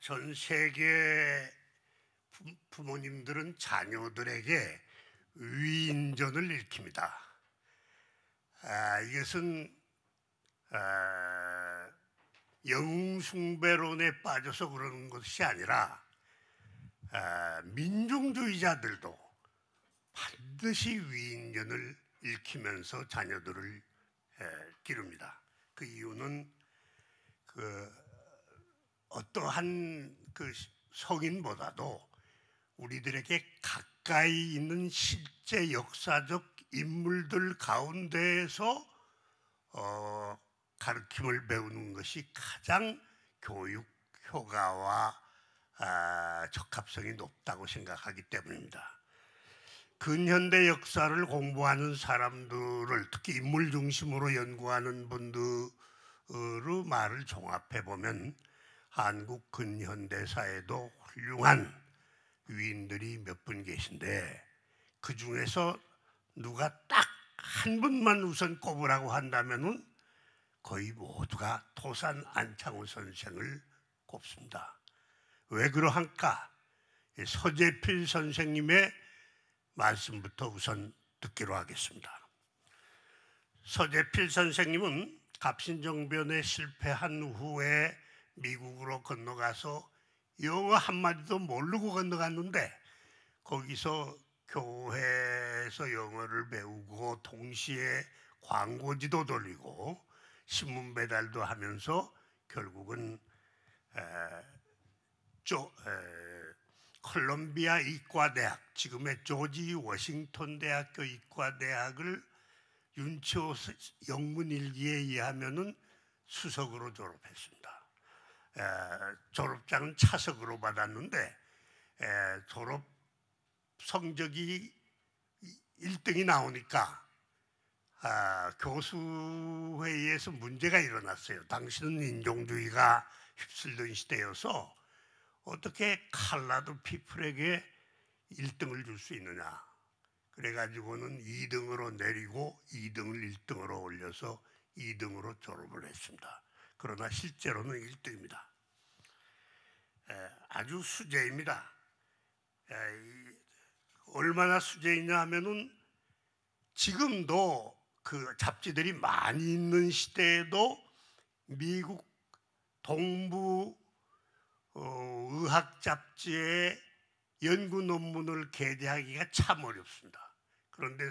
전 세계 부모님들은 자녀들에게 위인전을 일킵니다. 이것은 영웅숭배론에 빠져서 그러는 것이 아니라 민중주의자들도 반드시 위인전을 일키면서 자녀들을 기릅니다. 그 이유는 어떠한 성인보다도 우리들에게 가까이 있는 실제 역사적 인물들 가운데에서 가르침을 배우는 것이 가장 교육 효과와 적합성이 높다고 생각하기 때문입니다. 근현대 역사를 공부하는 사람들을, 특히 인물 중심으로 연구하는 분들의 말을 종합해 보면 한국 근현대사에도 훌륭한 위인들이 몇 분 계신데, 그 중에서 누가 딱 한 분만 우선 꼽으라고 한다면은 거의 모두가 도산 안창호 선생을 꼽습니다. 왜 그러한가? 서재필 선생님의 말씀부터 우선 듣기로 하겠습니다. 서재필 선생님은 갑신정변에 실패한 후에 미국으로 건너가서 영어 한마디도 모르고 건너갔는데, 거기서 교회에서 영어를 배우고 동시에 광고지도 돌리고 신문 배달도 하면서 결국은 콜롬비아 이과대학, 지금의 조지 워싱턴 대학교 이과대학을 윤치호 영문일기에 의하면은 수석으로 졸업했습니다. 졸업장은 차석으로 받았는데 졸업 성적이 1등이 나오니까 교수회의에서 문제가 일어났어요. 당시는 인종주의가 휩쓸던 시대여서 어떻게 칼라드 피플에게 1등을 줄 수 있느냐. 그래가지고는 2등으로 내리고 2등을 1등으로 올려서 2등으로 졸업을 했습니다. 그러나 실제로는 1등입니다. 아주 수재입니다. 얼마나 수재이냐 하면은 지금도 그 잡지들이 많이 있는 시대에도 미국 동부 의학 잡지에 연구 논문을 게재하기가 참 어렵습니다. 그런데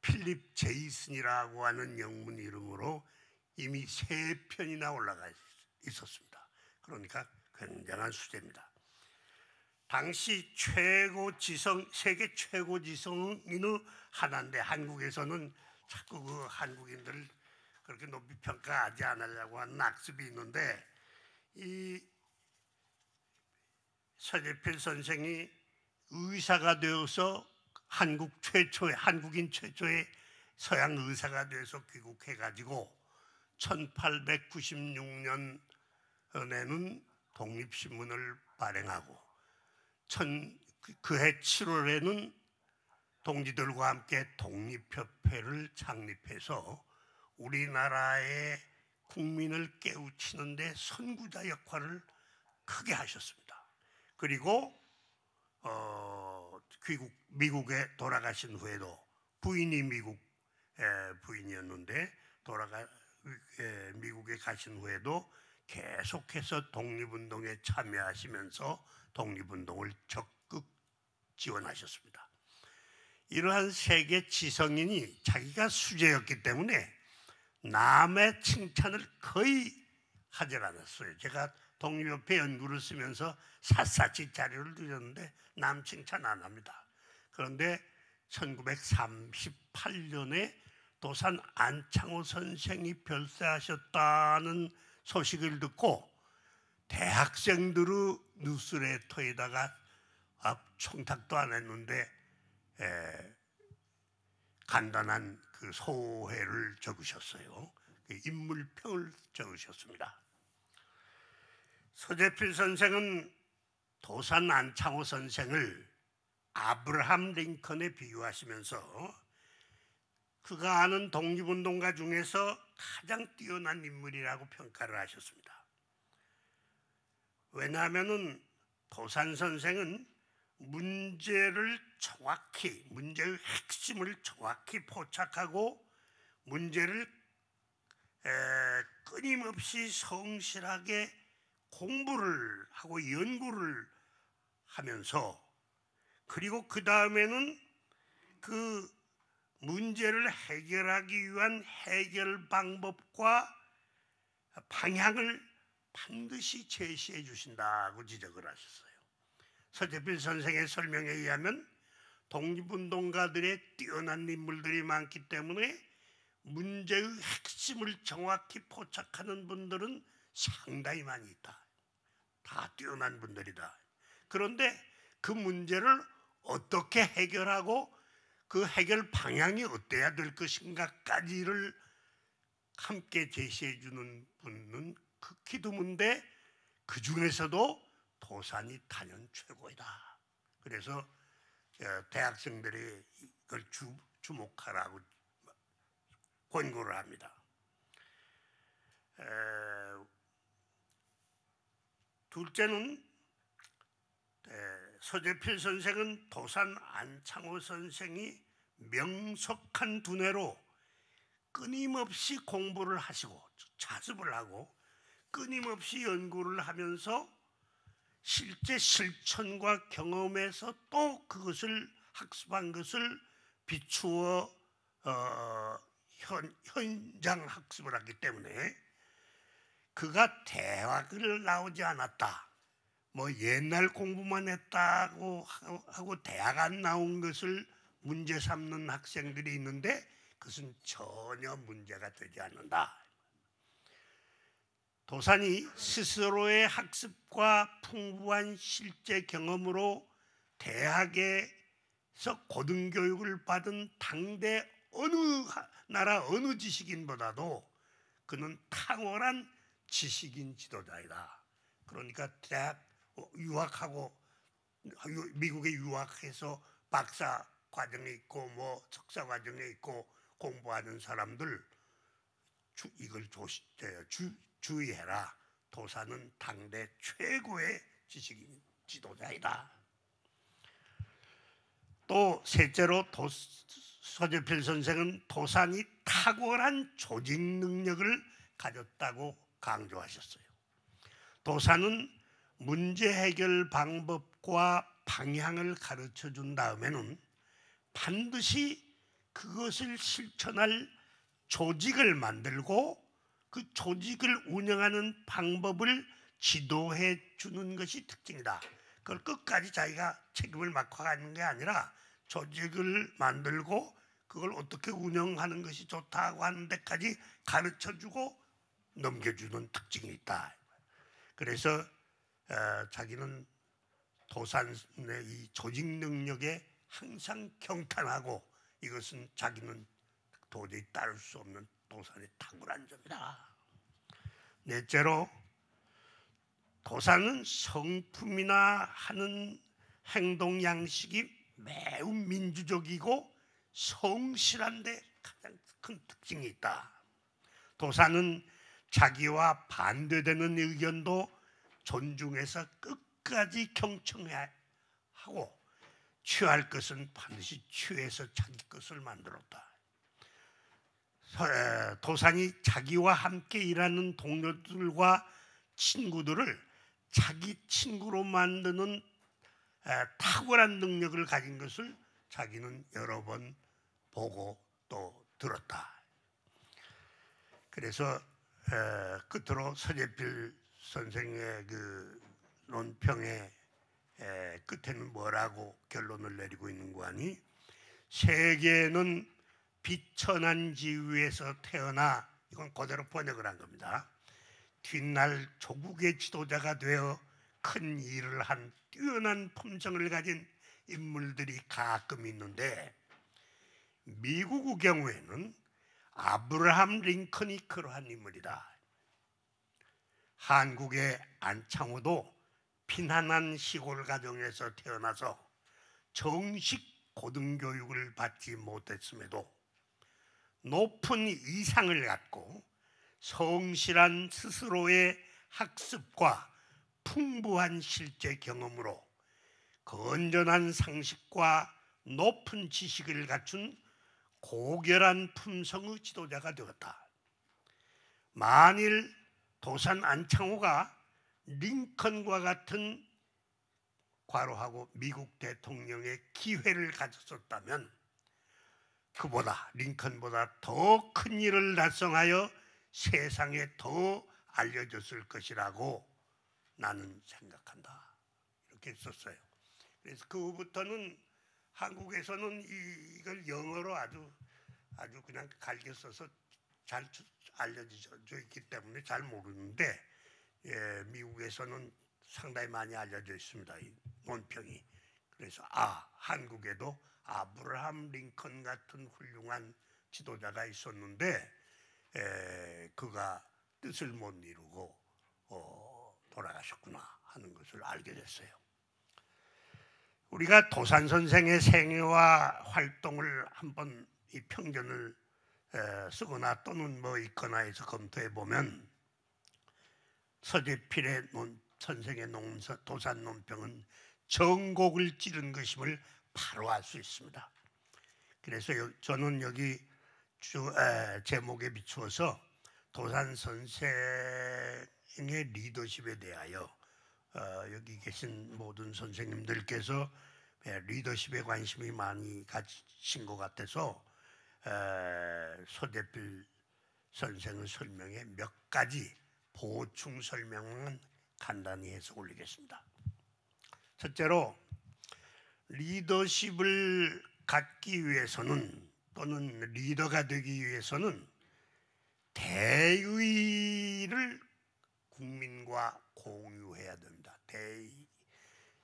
필립 제이슨이라고 하는 영문 이름으로 이미 3편이나 올라가 있었습니다. 그러니까 굉장한 수재입니다. 당시 최고 지성, 세계 최고 지성인의 하나인데, 한국에서는 자꾸 그 한국인들을 그렇게 높이 평가하지 않으려고 하는 악습이 있는데, 이 서재필 선생이 의사가 되어서 한국인 최초의 서양 의사가 되어서 귀국해가지고 1896년에는 독립신문을 발행하고 그해 7월에는 동지들과 함께 독립협회를 창립해서 우리나라의 국민을 깨우치는 데 선구자 역할을 크게 하셨습니다. 그리고 미국에 돌아가신 후에도, 부인이 미국 부인이었는데 미국에 가신 후에도 계속해서 독립운동에 참여하시면서 독립운동을 적극 지원하셨습니다. 이러한 세계 지성인이 자기가 수재였기 때문에 남의 칭찬을 거의 하질 않았어요. 제가 독립협회 연구를 쓰면서 샅샅이 자료를 드렸는데 남 칭찬 안 합니다. 그런데 1938년에 도산 안창호 선생이 별세하셨다는 소식을 듣고 대학생들의 뉴스레터에다가 청탁도 안 했는데 간단한 그 소회를 적으셨어요. 인물평을 적으셨습니다. 서재필 선생은 도산 안창호 선생을 아브라함 링컨에 비유하시면서 그가 아는 독립운동가 중에서 가장 뛰어난 인물이라고 평가를 하셨습니다. 왜냐하면은 도산 선생은 문제의 핵심을 정확히 포착하고 문제를 끊임없이 성실하게 공부를 하고 연구를 하면서, 그리고 그 다음에는 그 문제를 해결하기 위한 해결 방법과 방향을 반드시 제시해 주신다고 지적을 하셨어요. 서재필 선생의 설명에 의하면 독립운동가들의 뛰어난 인물들이 많기 때문에 문제의 핵심을 정확히 포착하는 분들은 상당히 많이 있다. 다 뛰어난 분들이다. 그런데 그 문제를 어떻게 해결하고 그 해결 방향이 어때야 될 것인가까지를 함께 제시해 주는 분은 극히 드문데 그 중에서도 도산이 단연 최고이다. 그래서 대학생들이 이걸 주목하라고 권고를 합니다. 둘째는 서재필 선생은 도산 안창호 선생이 명석한 두뇌로 끊임없이 공부를 하시고 자습을 하고 끊임없이 연구를 하면서 실제 실천과 경험에서 또 그것을 학습한 것을 비추어 현장 학습을 하기 때문에 그가 대학을 나오지 않았다, 뭐 옛날 공부만 했다고 하고 대학 안 나온 것을 문제 삼는 학생들이 있는데 그것은 전혀 문제가 되지 않는다. 도산이 스스로의 학습과 풍부한 실제 경험으로 대학에서 고등교육을 받은 당대 어느 나라 어느 지식인보다도 그는 탁월한 지식인 지도자이다. 그러니까 대학 유학하고 미국에 유학해서 박사 과정에 있고 뭐 석사 과정에 있고 공부하는 사람들 이걸 주의해라. 도산은 당대 최고의 지식인 지도자이다. 또 셋째로 서재필 선생은 도산이 탁월한 조직 능력을 가졌다고 강조하셨어요. 도산은 문제 해결 방법과 방향을 가르쳐 준 다음에는 반드시 그것을 실천할 조직을 만들고 그 조직을 운영하는 방법을 지도해 주는 것이 특징이다. 그걸 끝까지 자기가 책임을 맡고 가는 게 아니라 조직을 만들고 그걸 어떻게 운영하는 것이 좋다고 하는 데까지 가르쳐주고 넘겨주는 특징이 있다. 그래서 자기는 도산의 이 조직 능력에 항상 경탄하고 이것은 자기는 도저히 따를 수 없는 도산의 탁월한 점이다. 넷째로 도산은 성품이나 하는 행동 양식이 매우 민주적이고 성실한 데 가장 큰 특징이 있다. 도산은 자기와 반대되는 의견도 존중해서 끝까지 경청해야 하고 취할 것은 반드시 취해서 자기 것을 만들었다. 도산이 자기와 함께 일하는 동료들과 친구들을 자기 친구로 만드는 탁월한 능력을 가진 것을 자기는 여러 번 보고 또 들었다. 그래서 끝으로 서재필 선생의 그 논평의 끝에는 뭐라고 결론을 내리고 있는 거 아니? 세계는 비천한 지위에서 태어나, 이건 그대로 번역을 한 겁니다. 뒷날 조국의 지도자가 되어 큰 일을 한 뛰어난 품성을 가진 인물들이 가끔 있는데 미국의 경우에는 아브라함 링컨이 그러한 인물이다. 한국의 안창호도 피난한 시골 가정에서 태어나서 정식 고등교육을 받지 못했음에도 높은 이상을 갖고 성실한 스스로의 학습과 풍부한 실제 경험으로 건전한 상식과 높은 지식을 갖춘 고결한 품성의 지도자가 되었다. 만일 도산 안창호가 링컨과 같은 과로하고 미국 대통령의 기회를 가졌었다면 그보다 링컨보다 더 큰 일을 달성하여 세상에 더 알려졌을 것이라고 나는 생각한다. 이렇게 썼어요. 그래서 그 후부터는 한국에서는 이걸 영어로 아주 그냥 갈겨 써서 잘 알려져 있기 때문에 잘 모르는데 미국에서는 상당히 많이 알려져 있습니다. 이 논평이. 그래서 한국에도 아브라함 링컨 같은 훌륭한 지도자가 있었는데 그가 뜻을 못 이루고 돌아가셨구나 하는 것을 알게 됐어요. 우리가 도산 선생의 생애와 활동을 한번 이 평전을 쓰거나 또는 뭐 있거나 해서 검토해 보면 서재필의 선생의 도산 논평은 정곡을 찌른 것임을 바로 알 수 있습니다. 그래서 저는 여기 제목에 비추어서 도산 선생의 리더십에 대하여 여기 계신 모든 선생님들께서 리더십에 관심이 많이 가지신 것 같아서 서재필 선생의 설명에 몇 가지 보충 설명은 간단히 해서 올리겠습니다. 첫째로 리더십을 갖기 위해서는 또는 리더가 되기 위해서는 대의를 국민과 공유해야 됩니다.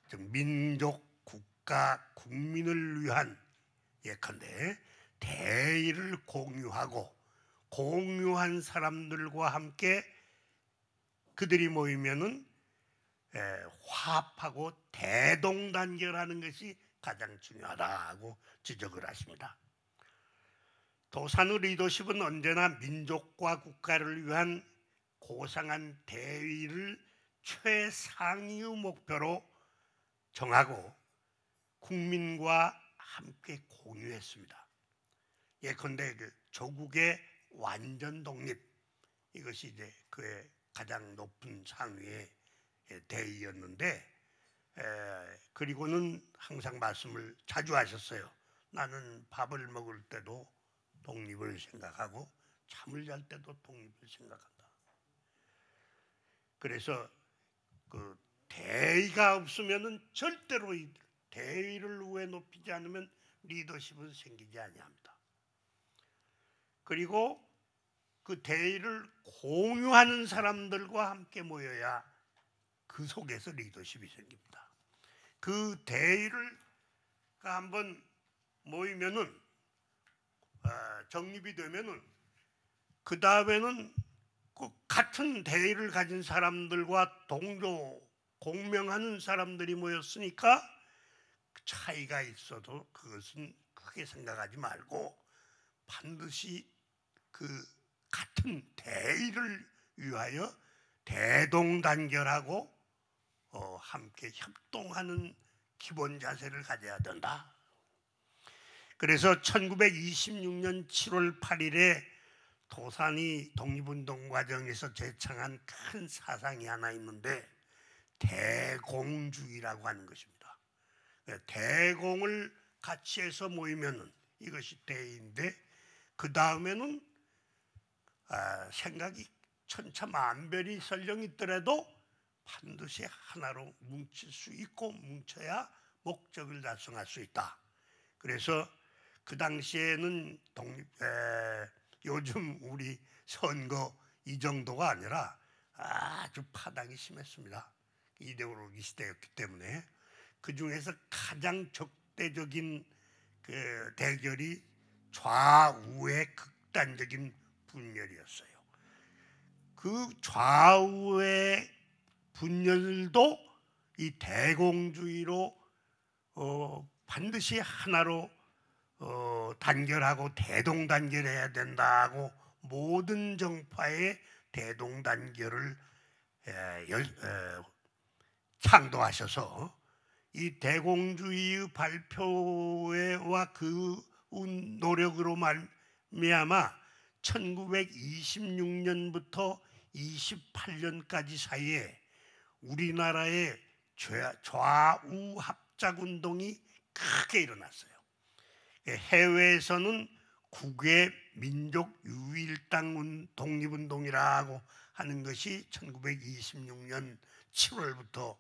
즉 민족, 국가, 국민을 위한 예컨대 대의를 공유하고 공유한 사람들과 함께 그들이 모이면은 화합하고 대동단결하는 것이 가장 중요하다고 지적을 하십니다. 도산의 리더십은 언제나 민족과 국가를 위한 고상한 대의를 최상위의 목표로 정하고 국민과 함께 공유했습니다. 예컨대 조국의 완전 독립, 이것이 이제 그의 가장 높은 상위의 대의였는데, 그리고는 항상 말씀을 자주 하셨어요. 나는 밥을 먹을 때도 독립을 생각하고 잠을 잘 때도 독립을 생각한다. 그래서 그 대의가 없으면은 절대로 대의를 우에 높이지 않으면 리더십은 생기지 아니합니다. 그리고 그 대의를 공유하는 사람들과 함께 모여야 그 속에서 리더십이 생깁니다. 그 대의를 한번 모이면은 정립이 되면은 그 다음에는 그 같은 대의를 가진 사람들과 동조 공명하는 사람들이 모였으니까 차이가 있어도 그것은 크게 생각하지 말고 반드시 그 같은 대의를 위하여 대동단결하고 함께 협동하는 기본 자세를 가져야 된다. 그래서 1926년 7월 8일에 도산이 독립운동 과정에서 제창한 큰 사상이 하나 있는데 대공주의라고 하는 것입니다. 대공을 같이 해서 모이면은 이것이 대의인데 그 다음에는 생각이 천차만별이 설령 있더라도 반드시 하나로 뭉칠 수 있고 뭉쳐야 목적을 달성할 수 있다. 그래서 그 당시에는 요즘 우리 선거 이 정도가 아니라 아주 파당이 심했습니다. 이데올로기 시대였기 때문에 그 중에서 가장 적대적인 그 대결이 좌우의 극단적인 분열이었어요. 그 좌우의 분열도 이 대공주의로 반드시 하나로 단결하고 대동단결해야 된다고 모든 정파의 대동단결을 창도하셔서 이 대공주의의 발표와 그 노력으로 말미암아 1926년부터 28년까지 사이에 우리나라의 좌우 합작운동이 크게 일어났어요. 해외에서는 국외 민족 유일당 독립운동이라고 하는 것이 1926년 7월부터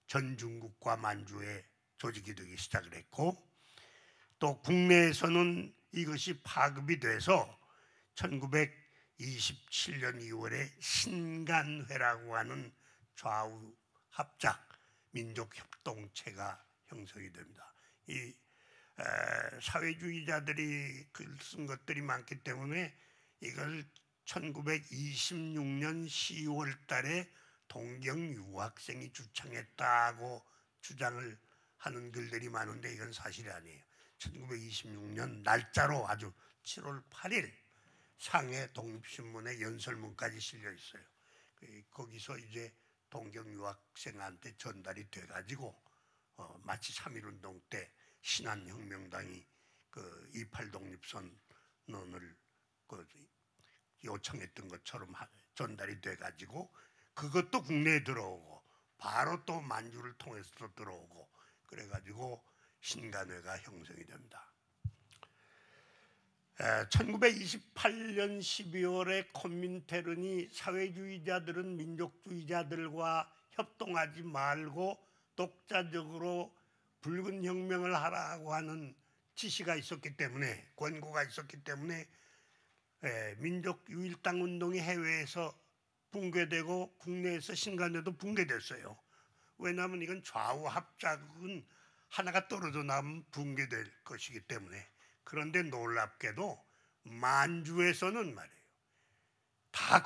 전중국과 만주에 조직이 되기 시작을 했고, 또 국내에서는 이것이 파급이 돼서 1927년 2월에 신간회라고 하는 좌우 합작 민족협동체가 형성이 됩니다. 이 사회주의자들이 글 쓴 것들이 많기 때문에 이걸 1926년 10월 달에 동경 유학생이 주창했다고 주장을 하는 글들이 많은데 이건 사실이 아니에요. 1926년 날짜로 아주 7월 8일 상해 독립신문에 연설문까지 실려 있어요. 거기서 이제 동경 유학생한테 전달이 돼가지고 마치 3.1운동 때 신한혁명당이 그 28 독립선언을 요청했던 것처럼 전달이 돼가지고 그것도 국내에 들어오고 바로 또 만주를 통해서 또 들어오고 그래가지고 신간회가 형성이 됩니다. 1928년 12월에 콤민테른이 사회주의자들은 민족주의자들과 협동하지 말고 독자적으로 붉은 혁명을 하라고 하는 지시가 있었기 때문에, 권고가 있었기 때문에 민족유일당 운동이 해외에서 붕괴되고 국내에서 신간회도 붕괴됐어요. 왜냐하면 이건 좌우 합작은 하나가 떨어져 나면 붕괴될 것이기 때문에. 그런데 놀랍게도 만주에서는 말이에요, 다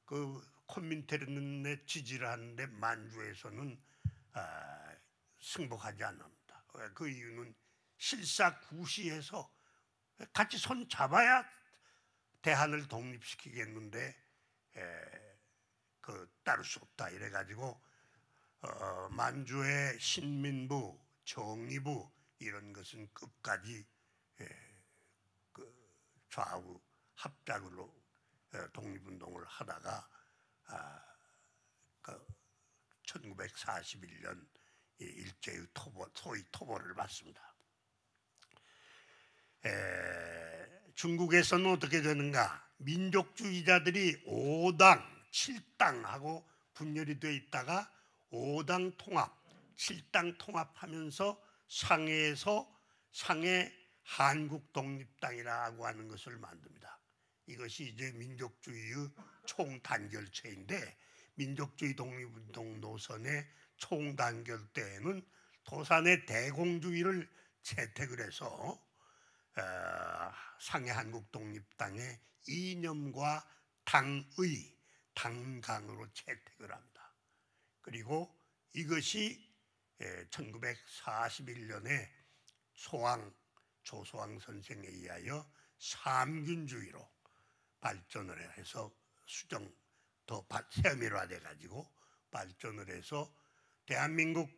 그 콤민테른의 지지를 하는데 만주에서는 승복하지 않습니다. 그 이유는 실사구시에서 같이 손 잡아야 대한을 독립시키겠는데 따를 수 없다 이래가지고 만주의 신민부, 정의부 이런 것은 끝까지 그 좌우 합작으로 독립운동을 하다가 1941년 일제의 소위 토벌을 받습니다. 중국에서는 어떻게 되는가? 민족주의자들이 5당, 7당하고 분열이 되어 있다가 5당 통합, 7당 통합하면서 상해에서 상해 한국독립당이라고 하는 것을 만듭니다. 이것이 이제 민족주의의 총단결체인데, 민족주의 독립운동 노선의 총단결 때에는 도산의 대공주의를 채택을 해서 상해 한국독립당의 이념과 당의, 당강으로 채택을 합니다. 그리고 이것이 1941년에 조소왕 선생에 의하여 삼균주의로 발전을 해서 더 세밀화돼 가지고 발전을 해서 대한민국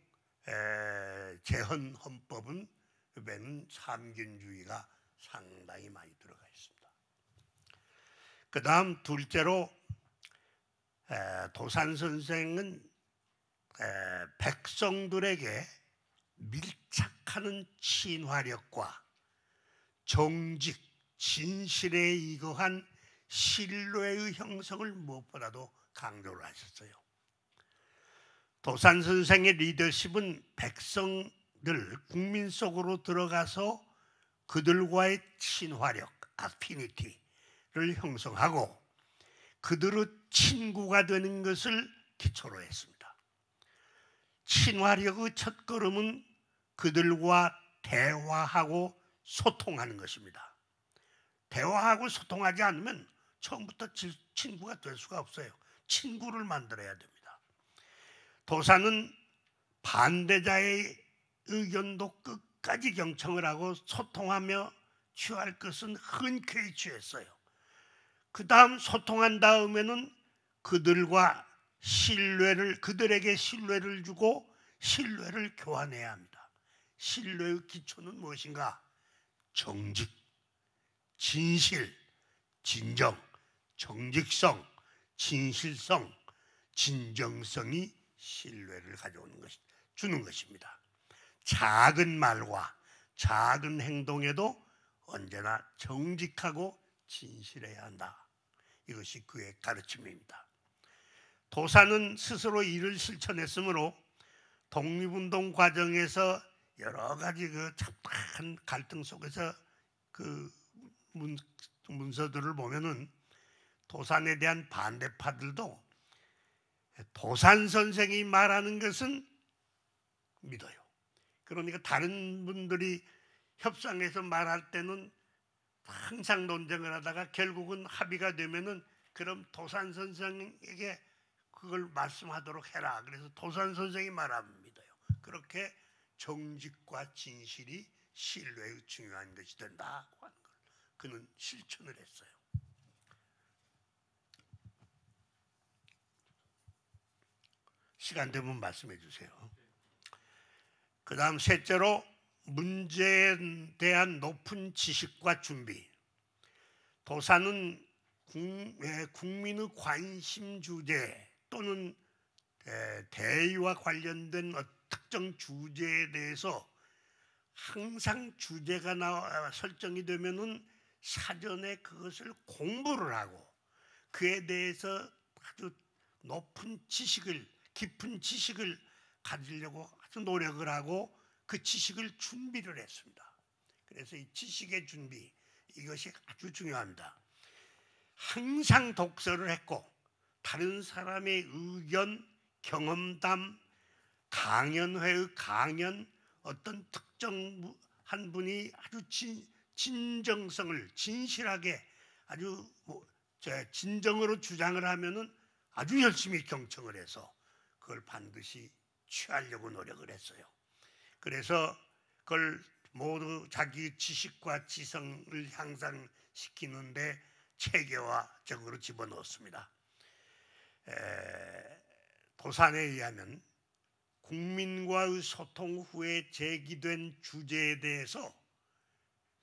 재헌 헌법은 삼균주의가 상당히 많이 들어가 있습니다. 그 다음 둘째로 도산 선생은 백성들에게 밀착하는 친화력과 정직, 진실에 이거한 신뢰의 형성을 무엇보다도 강조를 하셨어요. 도산 선생의 리더십은 백성들, 국민 속으로 들어가서 그들과의 친화력, 아피니티를 형성하고 그들의 친구가 되는 것을 기초로 했습니다. 친화력의 첫걸음은 그들과 대화하고 소통하는 것입니다. 대화하고 소통하지 않으면 처음부터 친구가 될 수가 없어요. 친구를 만들어야 됩니다. 도산은 반대자의 의견도 끝까지 경청을 하고 소통하며 취할 것은 흔쾌히 취했어요. 그 다음 소통한 다음에는 그들과 그들에게 신뢰를 주고 신뢰를 교환해야 합니다. 신뢰의 기초는 무엇인가? 정직, 진실, 진정, 정직성, 진실성, 진정성이 신뢰를 주는 것입니다. 작은 말과 작은 행동에도 언제나 정직하고 진실해야 한다. 이것이 그의 가르침입니다. 도사는 스스로 이를 실천했으므로 독립운동 과정에서 여러 가지 그 잡다한 갈등 속에서 그 문서들을 보면은 도산에 대한 반대파들도 도산 선생이 말하는 것은 믿어요. 그러니까 다른 분들이 협상에서 말할 때는 항상 논쟁을 하다가 결국은 합의가 되면은 그럼 도산 선생에게 그걸 말씀하도록 해라. 그래서 도산 선생이 말하면 믿어요. 그렇게 정직과 진실이 신뢰의 중요한 것이 된다고 하는 걸 그는 실천을 했어요. 시간 되면 말씀해 주세요. 그 다음 셋째로 문제에 대한 높은 지식과 준비. 도사는 국민의 관심 주제 또는 대의와 관련된 특정 주제에 대해서 항상 주제가 설정이 되면은 사전에 그것을 공부를 하고 그에 대해서 아주 높은 지식을, 깊은 지식을 가지려고 아주 노력을 하고 그 지식을 준비를 했습니다. 그래서 이 지식의 준비, 이것이 아주 중요합니다. 항상 독서를 했고 다른 사람의 의견, 경험담, 강연회의 강연, 어떤 특정한 분이 아주 진정성을 진실하게 아주 진정으로 주장을 하면은 아주 열심히 경청을 해서 그걸 반드시 취하려고 노력을 했어요. 그래서 그걸 모두 자기 지식과 지성을 향상시키는데 체계화적으로 집어넣었습니다. 도산에 의하면 국민과의 소통 후에 제기된 주제에 대해서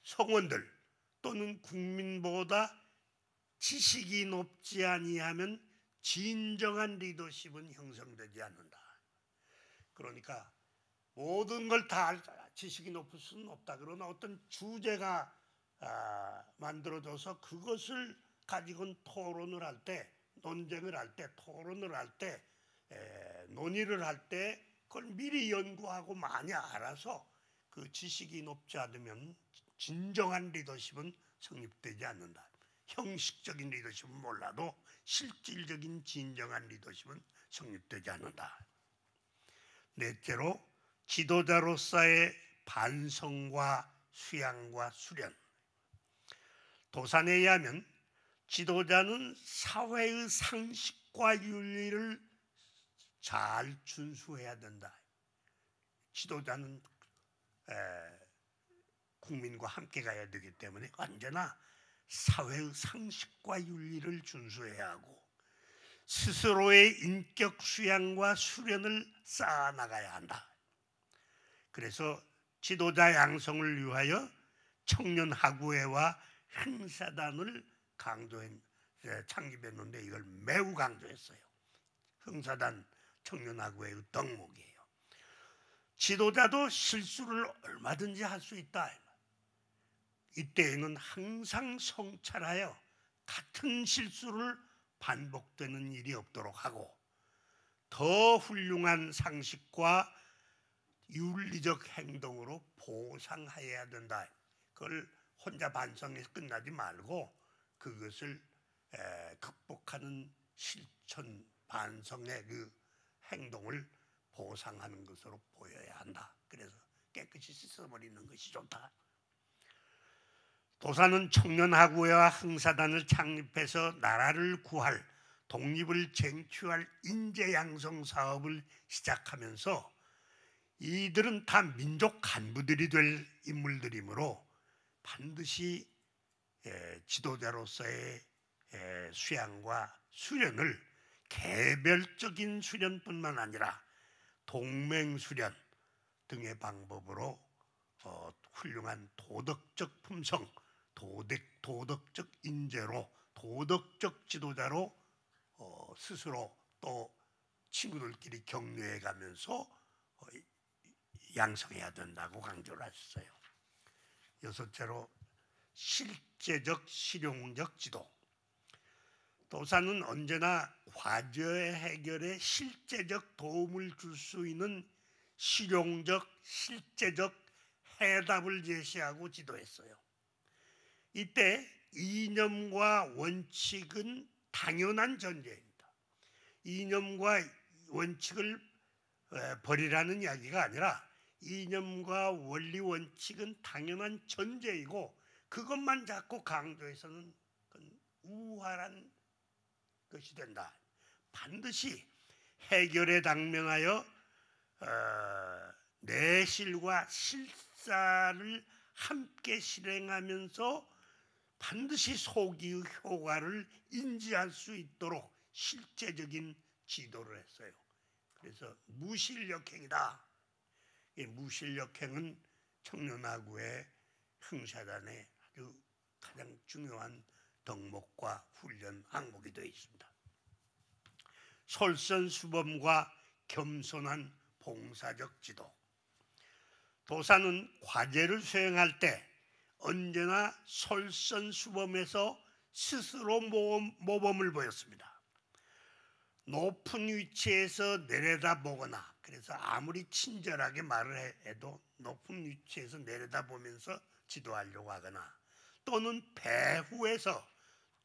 성원들 또는 국민보다 지식이 높지 아니하면 진정한 리더십은 형성되지 않는다. 그러니까 모든 걸 다 지식이 높을 수는 없다. 그러나 어떤 주제가 만들어져서 그것을 가지고 토론을 할 때, 논쟁을 할 때, 토론을 할 때, 논의를 할 때 그걸 미리 연구하고 많이 알아서 그 지식이 높지 않으면 진정한 리더십은 성립되지 않는다. 형식적인 리더십은 몰라도 실질적인 진정한 리더십은 성립되지 않는다. 넷째로 지도자로서의 반성과 수양과 수련. 도산에 의하면 지도자는 사회의 상식과 윤리를 잘 준수해야 된다. 지도자는 국민과 함께 가야 되기 때문에 언제나 사회의 상식과 윤리를 준수해야 하고 스스로의 인격 수양과 수련을 쌓아나가야 한다. 그래서 지도자 양성을 위하여 청년학우회와 흥사단을 창립했는데 이걸 매우 강조했어요. 흥사단 청년학우회의 덕목이에요. 지도자도 실수를 얼마든지 할 수 있다. 이때에는 항상 성찰하여 같은 실수를 반복되는 일이 없도록 하고 더 훌륭한 상식과 윤리적 행동으로 보상해야 된다. 그걸 혼자 반성해서 끝나지 말고 그것을 극복하는 실천 반성의 그 행동을 보상하는 것으로 보여야 한다. 그래서 깨끗이 씻어버리는 것이 좋다. 도사는 청년학우회와 흥사단을 창립해서 나라를 구할 독립을 쟁취할 인재양성 사업을 시작하면서 이들은 다 민족 간부들이 될 인물들이므로 반드시 지도자로서의 수양과 수련을 개별적인 수련뿐만 아니라 동맹수련 등의 방법으로 훌륭한 도덕적 품성, 도덕적 인재로, 도덕적 지도자로 스스로 또 친구들끼리 격려해 가면서 양성해야 된다고 강조를 하셨어요. 여섯째로 실제적 실용적 지도. 도사는 언제나 과제 해결에 실제적 도움을 줄 수 있는 실용적 실제적 해답을 제시하고 지도했어요. 이때 이념과 원칙은 당연한 전제입니다. 이념과 원칙을 버리라는 이야기가 아니라 이념과 원리 원칙은 당연한 전제이고 그것만 자꾸 강조해서는 우활한 것이 된다. 반드시 해결에 당면하여 내실과 실사를 함께 실행하면서 반드시 소기의 효과를 인지할 수 있도록 실제적인 지도를 했어요. 그래서 무실력행이다. 이 무실력행은 청년하구의 흥사단의 아주 가장 중요한 덕목과 훈련 항목이 되어 있습니다. 솔선수범과 겸손한 봉사적 지도. 도사는 과제를 수행할 때 언제나 솔선수범해서 스스로 모범을 보였습니다. 높은 위치에서 내려다보거나, 그래서 아무리 친절하게 말을 해도 높은 위치에서 내려다보면서 지도하려고 하거나, 또는 배후에서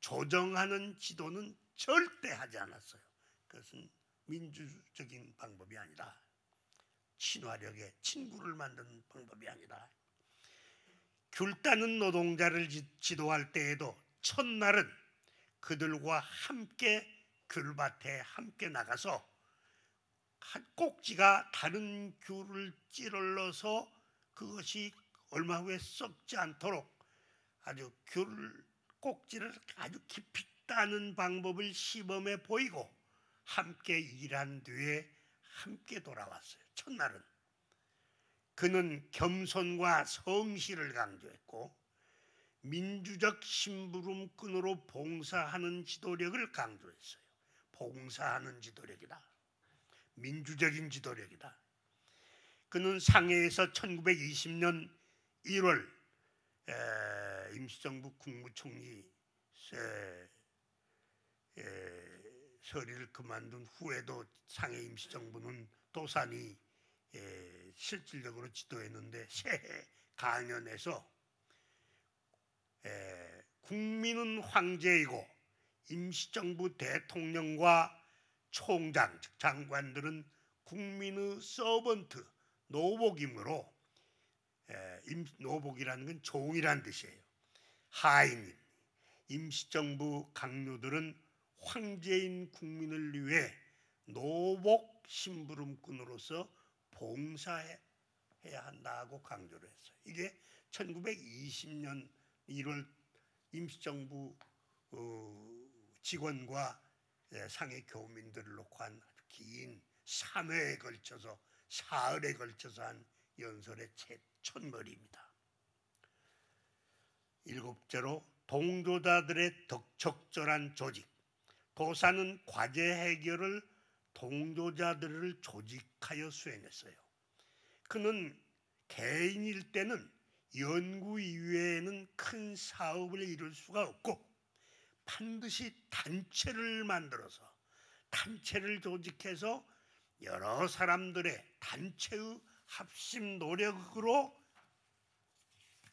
조정하는 지도는 절대 하지 않았어요. 그것은 민주적인 방법이 아니라, 친화력의 친구를 만드는 방법이 아니라, 귤 따는 노동자를 지도할 때에도 첫날은 그들과 함께 귤밭에 함께 나가서 꼭지가 다른 귤을 찌를러서 그것이 얼마 후에 썩지 않도록 아주 귤 꼭지를 아주 깊이 따는 방법을 시범해 보이고 함께 일한 뒤에 함께 돌아왔어요. 첫날은 그는 겸손과 성실을 강조했고 민주적 심부름꾼으로 봉사하는 지도력을 강조했어요. 봉사하는 지도력이다. 민주적인 지도력이다. 그는 상해에서 1920년 1월 임시정부 국무총리 서리를 그만둔 후에도 상해 임시정부는 도산이 실질적으로 지도했는데 새해 강연에서 국민은 황제이고 임시정부 대통령과 총장, 즉 장관들은 국민의 서번트, 노복이므로 노복이라는 건 종이란 뜻이에요. 하인, 임시정부 강요들은 황제인 국민을 위해 노복 심부름꾼으로서 봉사해야 한다고 강조를 했어요. 이게 1920년 1월 임시정부 직원과 상해 교민들을 놓고 한 아주 긴 3회에 걸쳐서 사흘에 걸쳐서 한 연설의 첫머리입니다. 일곱째로 동조자들의 적절한 조직. 도사는 과제 해결을 동조자들을 조직하여 수행했어요. 그는 개인일 때는 연구 이외에는 큰 사업을 이룰 수가 없고 반드시 단체를 만들어서 단체를 조직해서 여러 사람들의 단체의 합심 노력으로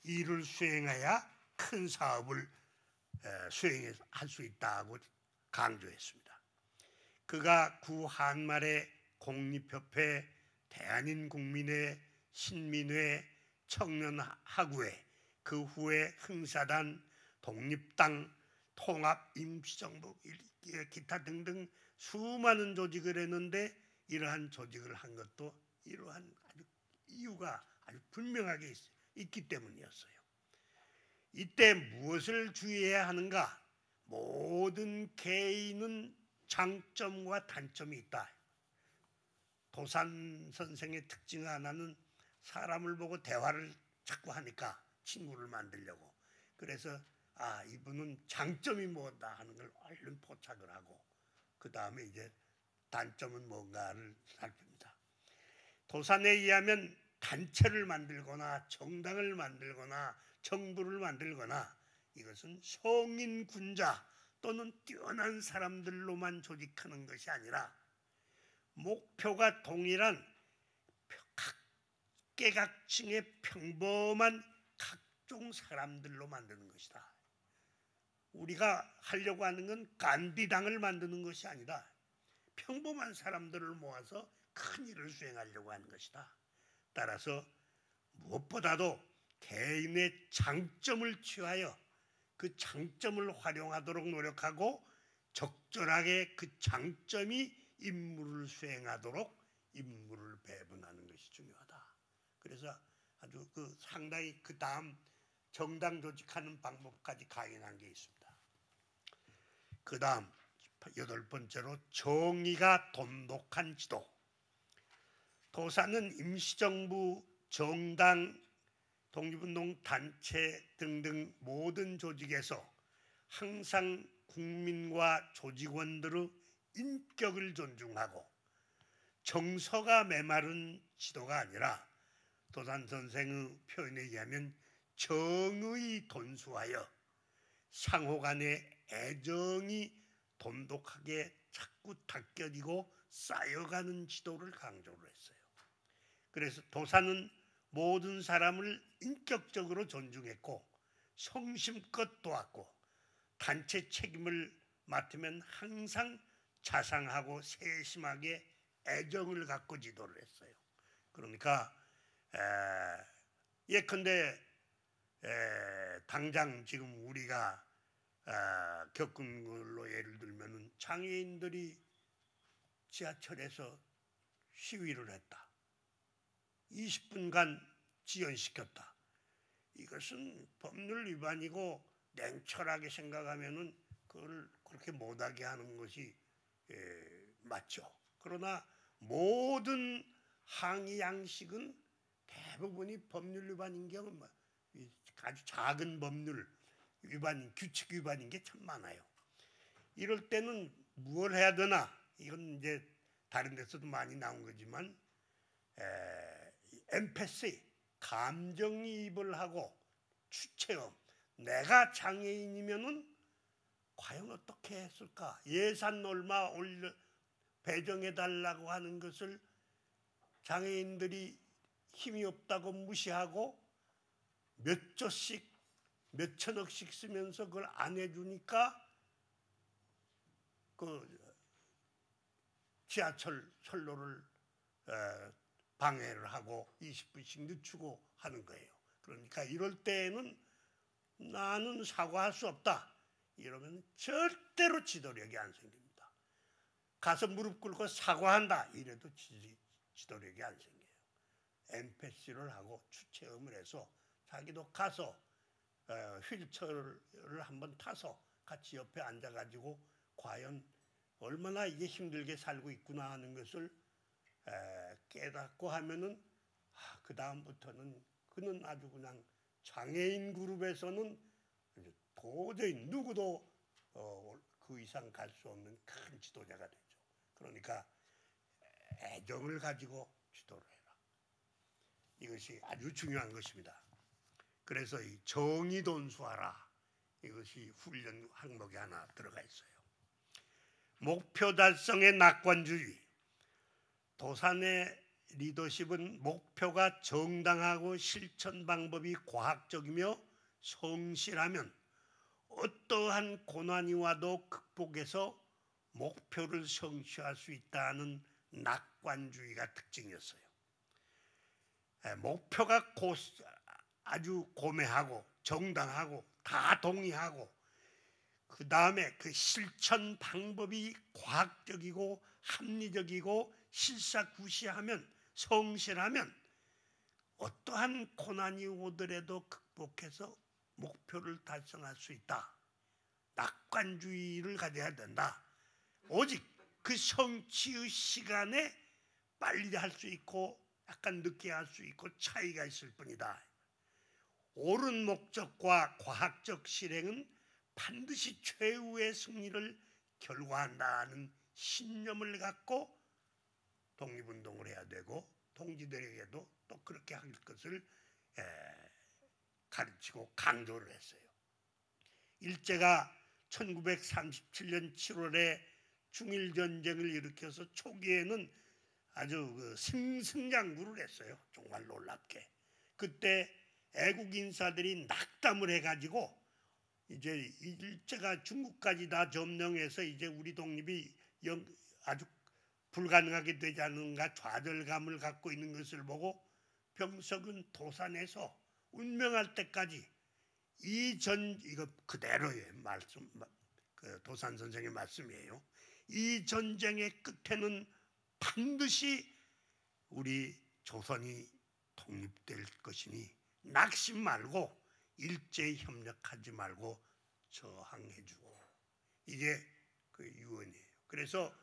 일을 수행해야 큰 사업을 수행할 수 있다고 강조했습니다. 그가 구한말의 공립협회, 대한인국민회, 신민회, 청년하구회, 그 후에 흥사단, 독립당, 통합임시정부, 기타 등등 수많은 조직을 했는데 이러한 조직을 한 것도 이러한 아주 이유가 아주 분명하게 있기 때문이었어요. 이때 무엇을 주의해야 하는가? 모든 개인은 장점과 단점이 있다. 도산 선생의 특징 하나는 사람을 보고 대화를 자꾸 하니까 친구를 만들려고. 그래서 이분은 장점이 뭐다 하는 걸 얼른 포착을 하고 그 다음에 이제 단점은 뭔가를 살핍니다. 도산에 의하면 단체를 만들거나 정당을 만들거나 정부를 만들거나 이것은 성인 군자 또는 뛰어난 사람들로만 조직하는 것이 아니라 목표가 동일한 각계각층의 평범한 각종 사람들로 만드는 것이다. 우리가 하려고 하는 건 간디당을 만드는 것이 아니라 평범한 사람들을 모아서 큰 일을 수행하려고 하는 것이다. 따라서 무엇보다도 개인의 장점을 취하여 그 장점을 활용하도록 노력하고 적절하게 그 장점이 임무를 수행하도록 임무를 배분하는 것이 중요하다. 그래서 아주 상당히 그 다음 정당 조직하는 방법까지 강인한 게 있습니다. 그 다음 8번째로 정의가 돈독한 지도. 도사는 임시정부, 정당, 독립운동 단체 등등 모든 조직에서 항상 국민과 조직원들의 인격을 존중하고 정서가 메마른 지도가 아니라 도산 선생의 표현에 의하면 정의 돈수하여 상호 간의 애정이 돈독하게 자꾸 닦여지고 쌓여가는 지도를 강조를 했어요. 그래서 도사는 모든 사람을 인격적으로 존중했고 성심껏 도왔고 단체 책임을 맡으면 항상 자상하고 세심하게 애정을 갖고 지도를 했어요. 그러니까 예컨대 당장 지금 우리가 겪은 걸로 예를 들면 장애인들이 지하철에서 시위를 했다. 20분간 지연시켰다. 이것은 법률 위반이고 냉철하게 생각하면은 그걸 그렇게 못하게 하는 것이 맞죠. 그러나 모든 항의 양식은 대부분이 법률 위반인 경우 아주 작은 법률 위반, 규칙 위반인 게 참 많아요. 이럴 때는 무엇을 해야 되나? 이건 이제 다른 데서도 많이 나온 거지만 엠패시, 감정이입을 하고 추체험. 내가 장애인이면은 과연 어떻게 했을까? 예산 얼마 배정해 달라고 하는 것을 장애인들이 힘이 없다고 무시하고 몇 조씩 몇 천억씩 쓰면서 그걸 안 해주니까 그 지하철 선로를 방해를 하고 20분씩 늦추고 하는 거예요. 그러니까 이럴 때에는 나는 사과할 수 없다. 이러면 절대로 지도력이 안 생깁니다. 가서 무릎 꿇고 사과한다. 이래도 지도력이 안 생겨요. 엠패시를 하고 추체험을 해서 자기도 가서 휠체어를 한번 타서 같이 옆에 앉아가지고 과연 얼마나 이게 힘들게 살고 있구나 하는 것을 깨닫고 하면은 그 다음부터는 그는 아주 그냥 장애인 그룹에서는 도저히 누구도 그 이상 갈 수 없는 큰 지도자가 되죠. 그러니까 애정을 가지고 지도를 해라. 이것이 아주 중요한 것입니다. 그래서 이 정의 돈수하라. 이것이 훈련 항목에 하나 들어가 있어요. 목표 달성의 낙관주의. 도산의 리더십은 목표가 정당하고 실천 방법이 과학적이며 성실하면 어떠한 고난이 와도 극복해서 목표를 성취할 수 있다는 낙관주의가 특징이었어요. 목표가 아주 고매하고 정당하고 다 동의하고 그 다음에 그 실천 방법이 과학적이고 합리적이고 실사구시하면 성실하면 어떠한 고난이 오더라도 극복해서 목표를 달성할 수 있다. 낙관주의를 가져야 된다. 오직 그 성취의 시간에 빨리 할 수 있고 약간 늦게 할 수 있고 차이가 있을 뿐이다. 옳은 목적과 과학적 실행은 반드시 최후의 승리를 결과한다는 신념을 갖고 독립운동을 해야 되고 동지들에게도 또 그렇게 할 것을 가르치고 강조를 했어요. 일제가 1937년 7월에 중일전쟁을 일으켜서 초기에는 아주 승승장구를 했어요. 정말 놀랍게. 그때 애국 인사들이 낙담을 해가지고 이제 일제가 중국까지 다 점령해서 이제 우리 독립이 아주 불가능하게 되지 않는가 좌절감을 갖고 있는 것을 보고 병석은 도산에서 운명할 때까지 이거 그대로의 말씀, 그 도산 선생의 말씀이에요. 이 전쟁의 끝에는 반드시 우리 조선이 독립될 것이니 낙심 말고 일제에 협력하지 말고 저항해주고, 이게 그 유언이에요. 그래서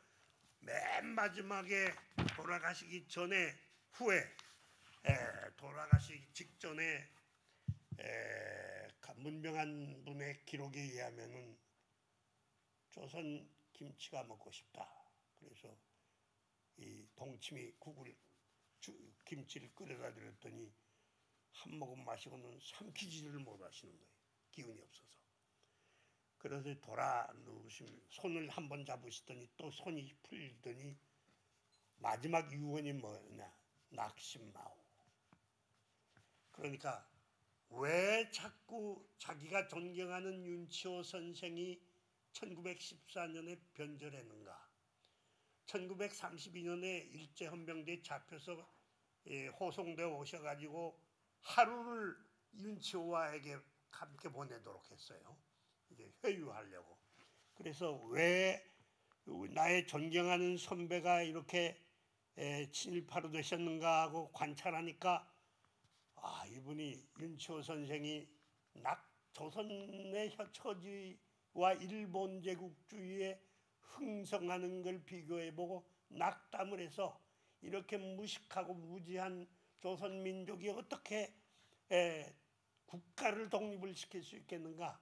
맨 마지막에 돌아가시기 전에 돌아가시기 직전에 문명한 분의 기록에 의하면은 조선 김치가 먹고 싶다. 그래서 이 동치미 김치를 끓여다 드렸더니 한 모금 마시고는 삼키지를 못하시는 거예요. 기운이 없어서. 그래서 돌아 누우시면 손을 한번 잡으시더니 또 손이 풀리더니 마지막 유언이 뭐냐? 낙심마오. 그러니까 왜 자꾸 자기가 존경하는 윤치호 선생이 1914년에 변절했는가? 1932년에 일제헌병대에 잡혀서 호송되어 오셔가지고 하루를 윤치호와에게 함께 보내도록 했어요. 이제 회유하려고. 그래서 왜 나의 존경하는 선배가 이렇게 친일파로 되셨는가 하고 관찰하니까 이분이 윤치호 선생이 조선의 처지와 일본 제국주의에 흥성하는 걸 비교해보고 낙담을 해서 이렇게 무식하고 무지한 조선민족이 어떻게 국가를 독립을 시킬 수 있겠는가.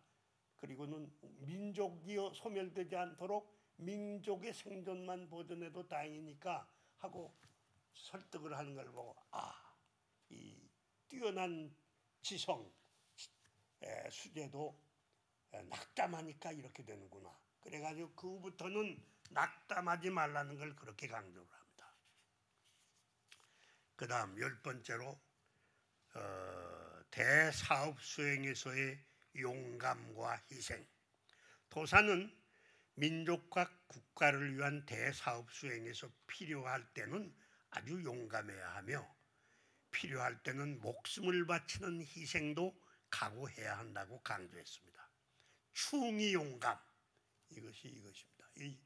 그리고는 민족이 소멸되지 않도록 민족의 생존만 보존해도 다행이니까 하고 설득을 하는 걸 보고 이 뛰어난 지성 수재도 낙담하니까 이렇게 되는구나. 그래가지고 그 후부터는 낙담하지 말라는 걸 그렇게 강조를 합니다. 그 다음 10번째로 대사업 수행에서의 용감과 희생. 도사는 민족과 국가를 위한 대사업 수행에서 필요할 때는 아주 용감해야 하며 필요할 때는 목숨을 바치는 희생도 각오해야 한다고 강조했습니다. 충의 용감, 이것입니다. 이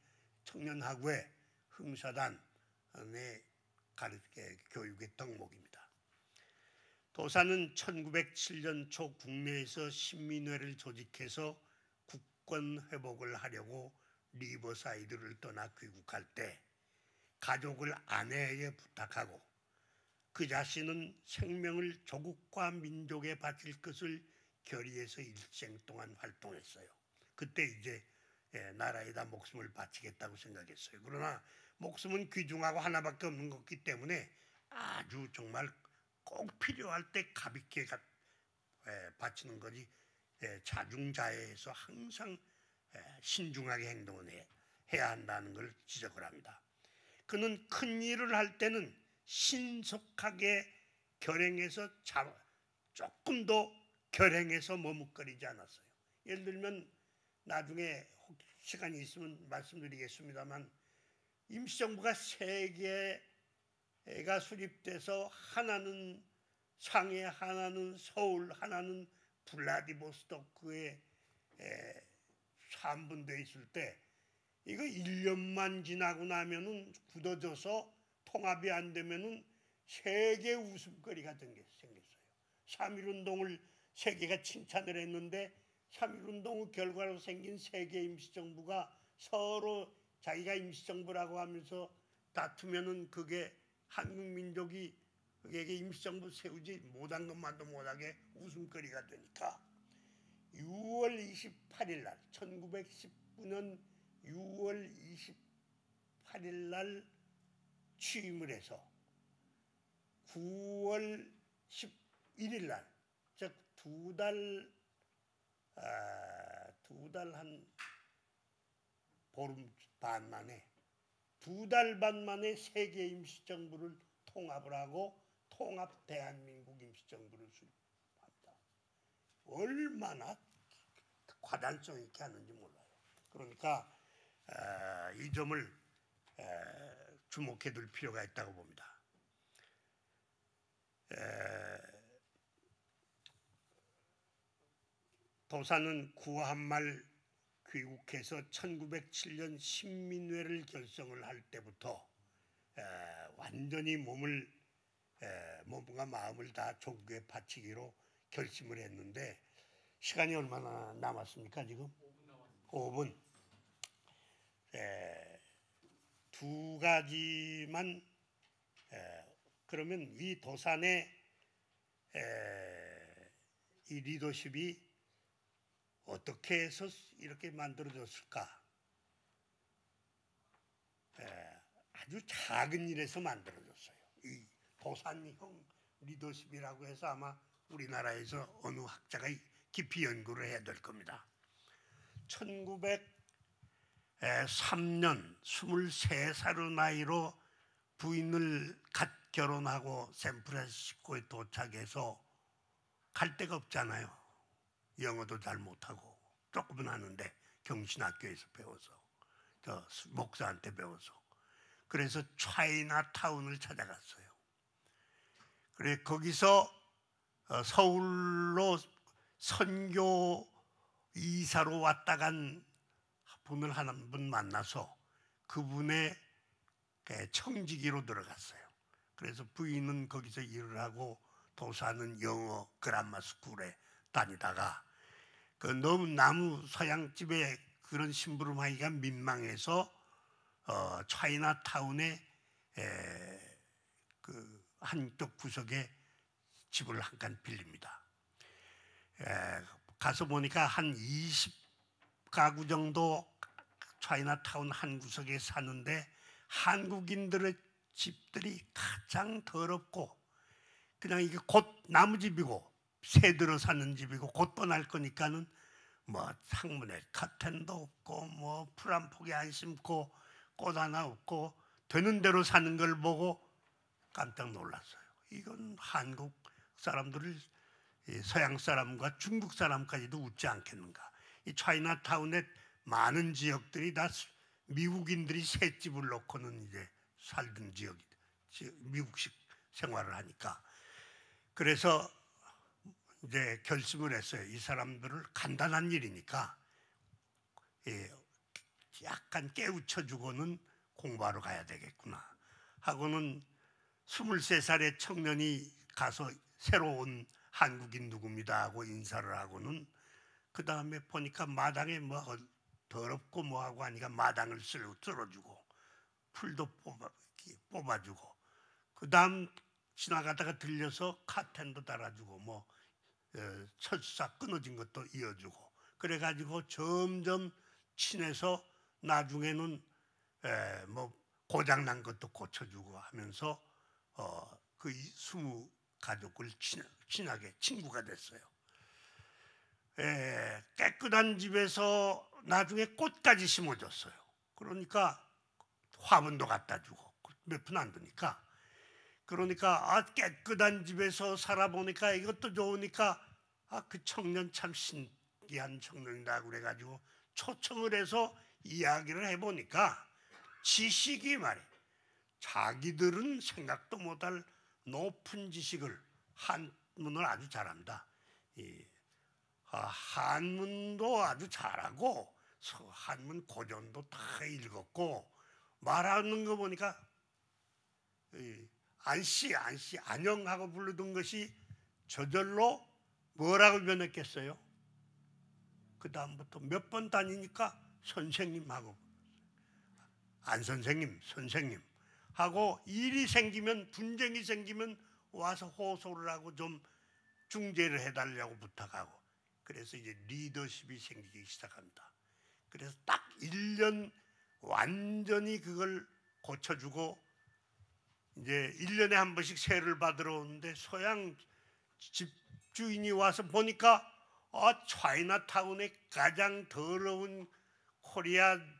청년하구의 흥사단의 교육의 덕목입니다. 도사는 1907년 초 국내에서 신민회를 조직해서 국권 회복을 하려고 리버사이드를 떠나 귀국할 때 가족을 아내에게 부탁하고 그 자신은 생명을 조국과 민족에 바칠 것을 결의해서 일생 동안 활동했어요. 그때 이제 나라에다 목숨을 바치겠다고 생각했어요. 그러나 목숨은 귀중하고 하나밖에 없는 것이기 때문에 아주 정말 꼭 필요할 때 가볍게 바치는 것이 자중자애에서 항상 신중하게 행동을 해야 한다는 걸 지적을 합니다. 그는 큰 일을 할 때는 신속하게 결행해서 조금 더 결행해서 머뭇거리지 않았어요. 예를 들면 나중에 시간이 있으면 말씀드리겠습니다만 임시정부가 3개가 수립돼서 하나는 상해, 하나는 서울, 하나는 블라디보스토크에 산분되어 있을 때 이거 1년만 지나고 나면은 굳어져서 통합이 안 되면은 세계 웃음거리가 생겼어요. 3.1운동을 세계가 칭찬을 했는데 3.1운동의 결과로 생긴 세계 임시정부가 서로 자기가 임시정부라고 하면서 다투면은 그게 한국 민족이 그에게 임시정부 세우지 못한 것만도 못하게 웃음거리가 되니까 6월 28일 날 1919년 6월 28일 날 취임을 해서 9월 11일 날, 즉 두 달 한 보름 반 만에, 2달 반 만에 세계 임시정부를 통합을 하고 통합 대한민국 임시정부를 수립합니다. 얼마나 과단성 있게 하는지 몰라요. 그러니까 이 점을 주목해 둘 필요가 있다고 봅니다. 도사는 구한말 귀국해서 1907년 신민회를 결성을 할 때부터 완전히 몸과 마음을 다 종교에 바치기로 결심을 했는데 시간이 얼마나 남았습니까 지금? 5분. 두 가지만 그러면 이 도산의 이 리더십이 어떻게 해서 이렇게 만들어졌을까? 아주 작은 일에서 만들어졌어요. 이 도산형 리더십이라고 해서 아마 우리나라에서 어느 학자가 깊이 연구를 해야 될 겁니다. 1903년 23살의 나이로 부인을 갓 결혼하고 샌프란시스코에 도착해서 갈 데가 없잖아요. 영어도 잘 못하고 조금은 하는데 경신학교에서 배워서 저 목사한테 배워서 그래서 차이나타운을 찾아갔어요. 그래 거기서 서울로 선교 이사로 왔다 간 분을 한 분 만나서 그분의 청지기로 들어갔어요. 그래서 부인은 거기서 일을 하고 도사는 영어 그라마 스쿨에 다니다가 그 너무 나무 서양집에 그런 심부름하기가 민망해서 차이나타운에 그 한쪽 구석에 집을 한 칸 빌립니다. 가서 보니까 한 20가구 정도 차이나타운 한 구석에 사는데 한국인들의 집들이 가장 더럽고 그냥 이게 곧 나무집이고 새 들어 사는 집이고 곧 떠날 거니까는 뭐 창문에 커튼도 없고 뭐 풀 한 포기 안 심고 꽃 하나 없고 되는 대로 사는 걸 보고 깜짝 놀랐어요. 이건 한국 사람들을 서양 사람과 중국 사람까지도 웃지 않겠는가. 이 차이나타운의 많은 지역들이 다 미국인들이 새 집을 놓고는 이제 살던 지역이 미국식 생활을 하니까 그래서 이제 결심을 했어요. 이 사람들을 간단한 일이니까 약간 깨우쳐주고는 공부하러 가야 되겠구나 하고는 23살의 청년이 가서 새로운 한국인 누굽니다 하고 인사를 하고는 그 다음에 보니까 마당에 뭐 더럽고 뭐하고 하니까 마당을 쓸어주고 풀도 뽑아주고 그 다음 지나가다가 들려서 카텐도 달아주고 뭐 철사 끊어진 것도 이어주고 그래가지고 점점 친해서 나중에는 뭐 고장난 것도 고쳐주고 하면서 그 20가족을 친하게 친구가 됐어요. 깨끗한 집에서 나중에 꽃까지 심어줬어요. 그러니까 화분도 갖다 주고 몇 푼 안 드니까 그러니까 깨끗한 집에서 살아보니까 이것도 좋으니까 그 청년 참 신기한 청년이다 그래가지고 초청을 해서 이야기를 해보니까 지식이 말이에요. 자기들은 생각도 못할 높은 지식을 한문을 아주 잘한다. 한문도 아주 잘하고 한문 고전도 다 읽었고 말하는 거 보니까 안씨 안녕하고 부르던 것이 저절로 뭐라고 변했겠어요? 그 다음부터 몇 번 다니니까 선생님하고 안 선생님, 선생님 하고 일이 생기면 분쟁이 생기면 와서 호소를 하고 좀 중재를 해달라고 부탁하고 그래서 이제 리더십이 생기기 시작합니다. 그래서 딱 1년 완전히 그걸 고쳐주고 이제 1년에 한 번씩 세를 받으러 오는데 소양 집주인이 와서 보니까 차이나타운의 가장 더러운 코리안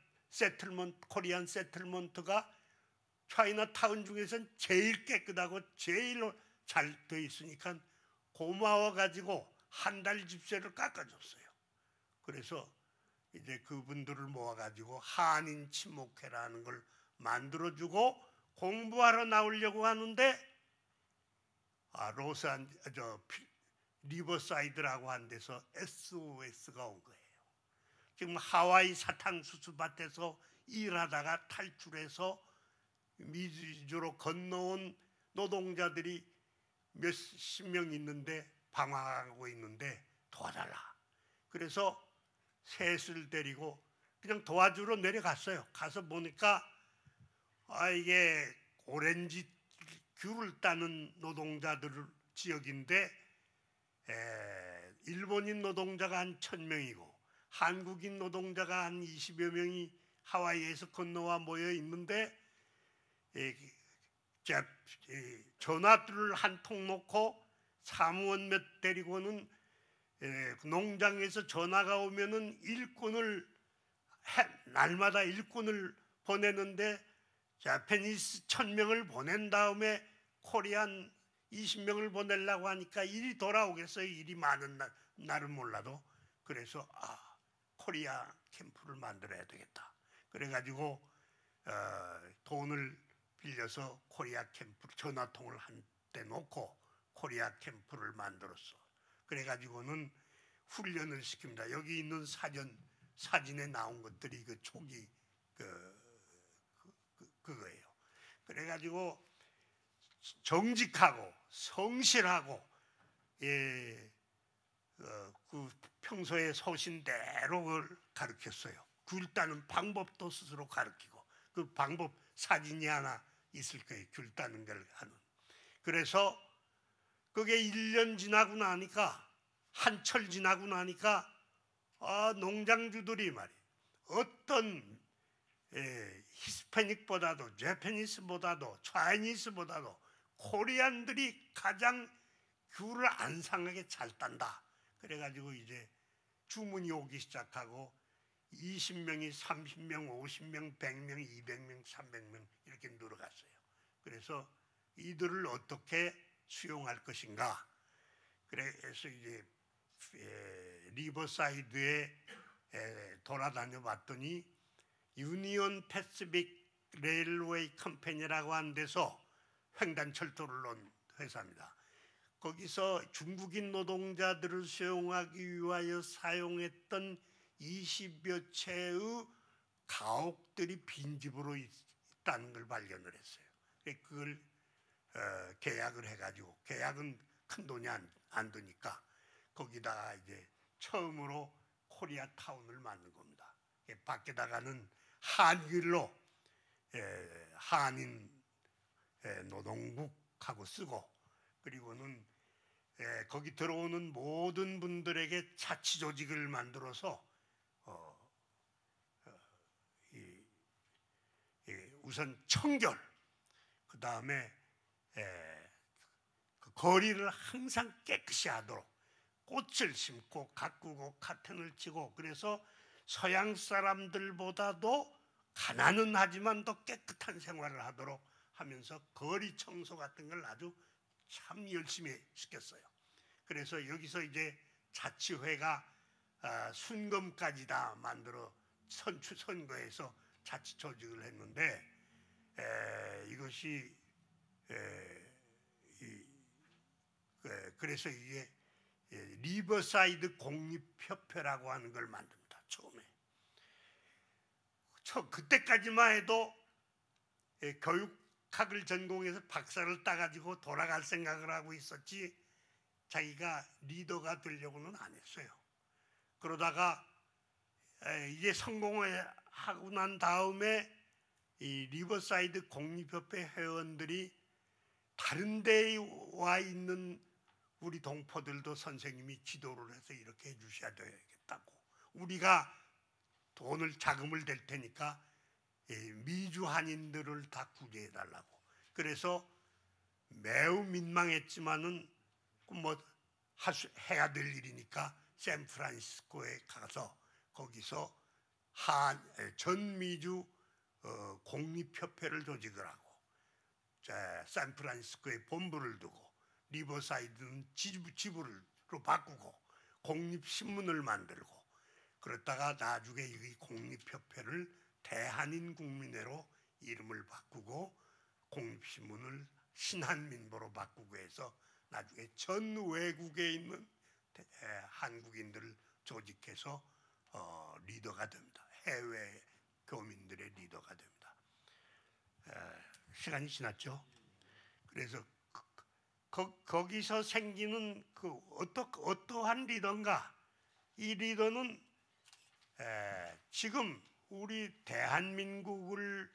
세틀먼트가 차이나타운 중에서는 제일 깨끗하고 제일 잘 돼 있으니까 고마워가지고 한 달 집세를 깎아줬어요. 그래서 이제 그분들을 모아가지고 한인 친목회라는 걸 만들어주고 공부하러 나오려고 하는데 리버사이드라고 한 데서 SOS가 온 거예요. 지금 하와이 사탕수수 밭에서 일하다가 탈출해서 미주로 건너온 노동자들이 몇십 명 있는데 방황하고 있는데 도와달라. 그래서 셋을 데리고 그냥 도와주러 내려갔어요. 가서 보니까 이게 오렌지 귤을 따는 노동자들 지역인데 일본인 노동자가 한 1000명이고 한국인 노동자가 한 20여 명이 하와이에서 건너와 모여 있는데 전화들을 한 통 놓고 사무원 몇 데리고는 농장에서 전화가 오면은 날마다 일꾼을 보내는데 자페니스 1000명을 보낸 다음에 코리안 20명을 보내려고 하니까 일이 돌아오겠어요. 일이 많은 날은 몰라도. 그래서 코리아 캠프를 만들어야 되겠다. 그래가지고 돈을 빌려서 코리아 캠프 전화통을 한 대 놓고 코리아 캠프를 만들었어. 그래가지고는 훈련을 시킵니다. 여기 있는 사진에 나온 것들이 그 초기 그거예요. 그래가지고 정직하고 성실하고 그 평소에 소신대로 그걸 가르쳤어요. 귤 따는 방법도 스스로 가르치고 그 방법 사진이 하나 있을 거예요. 귤 따는 걸 하는. 그래서 그게 1년 지나고 나니까 한철 지나고 나니까 농장주들이 말이에요. 어떤 히스패닉보다도 재패니스보다도 차이니스보다도 코리안들이 가장 귤을 안 상하게 잘 딴다. 그래가지고 이제 주문이 오기 시작하고 20명이 30명, 50명, 100명, 200명, 300명 이렇게 늘어갔어요. 그래서 이들을 어떻게 수용할 것인가. 그래서 이제 리버사이드에 돌아다녀 봤더니 유니온 패시픽 레일웨이 컴퍼니라고 하는 데서 횡단철도를 놓은 회사입니다. 거기서 중국인 노동자들을 수용하기 위하여 사용했던 20여 채의 가옥들이 빈집으로 있다는 걸 발견을 했어요. 그걸 계약을 해가지고 계약은 큰 돈이 안 드니까 거기다가 이제 처음으로 코리아타운을 만든 겁니다. 밖에다가는 한글로 한인 노동국하고 쓰고 그리고는 거기 들어오는 모든 분들에게 자치 조직을 만들어서 우선 청결 그 다음에 그 거리를 항상 깨끗이 하도록 꽃을 심고 가꾸고 카텐을 치고 그래서 서양 사람들보다도 가난은 하지만 더 깨끗한 생활을 하도록 하면서 거리 청소 같은 걸 아주 참 열심히 시켰어요. 그래서 여기서 이제 자치회가 순금까지 다 만들어 선거에서 자치 조직을 했는데 이것이 그래서 이게 리버사이드 공립협회라고 하는 걸 만듭니다. 처음에 그때까지만 해도 교육학을 전공해서 박사를 따가지고 돌아갈 생각을 하고 있었지 자기가 리더가 되려고는 안 했어요. 그러다가 이제 성공을 하고 난 다음에 이 리버사이드 공립협회 회원들이 다른 데에 와 있는 우리 동포들도 선생님이 지도를 해서 이렇게 해주셔야 되겠다고, 우리가 돈을 자금을 댈 테니까 미주 한인들을 다 구제해 달라고. 그래서 매우 민망했지만은 뭐 해야 될 일이니까 샌프란시스코에 가서 거기서 전미주 공립협회를 조직을 하고, 샌프란시스코에 본부를 두고 리버사이드는 지부로 바꾸고 공립신문을 만들고, 그러다가 나중에 이 공립협회를 대한인국민회로 이름을 바꾸고 공립신문을 신한민보로 바꾸고 해서 나중에 전 외국에 있는 한국인들을 조직해서 리더가 됩니다. 해외 교민들의 리더가 됩니다. 시간이 지났죠. 그래서 거기서 생기는 그 어떠한 리더인가? 이 리더는 지금 우리 대한민국을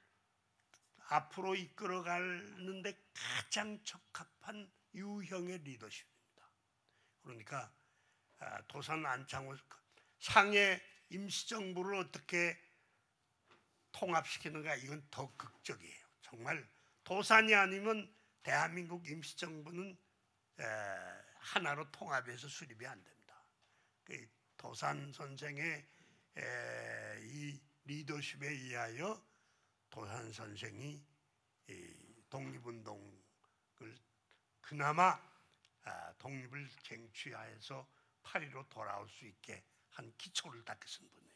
앞으로 이끌어가는데 가장 적합한 유형의 리더십입니다. 그러니까 도산 안창호 상해 임시정부를 어떻게 통합시키는가, 이건 더 극적이에요. 정말 도산이 아니면 대한민국 임시정부는 하나로 통합해서 수립이 안 됩니다. 도산 선생의 이 리더십에 의하여 도산 선생이 독립운동을 그나마 독립을 쟁취하여서 파리로 돌아올 수 있게 한 기초를 닦으신 분이에요.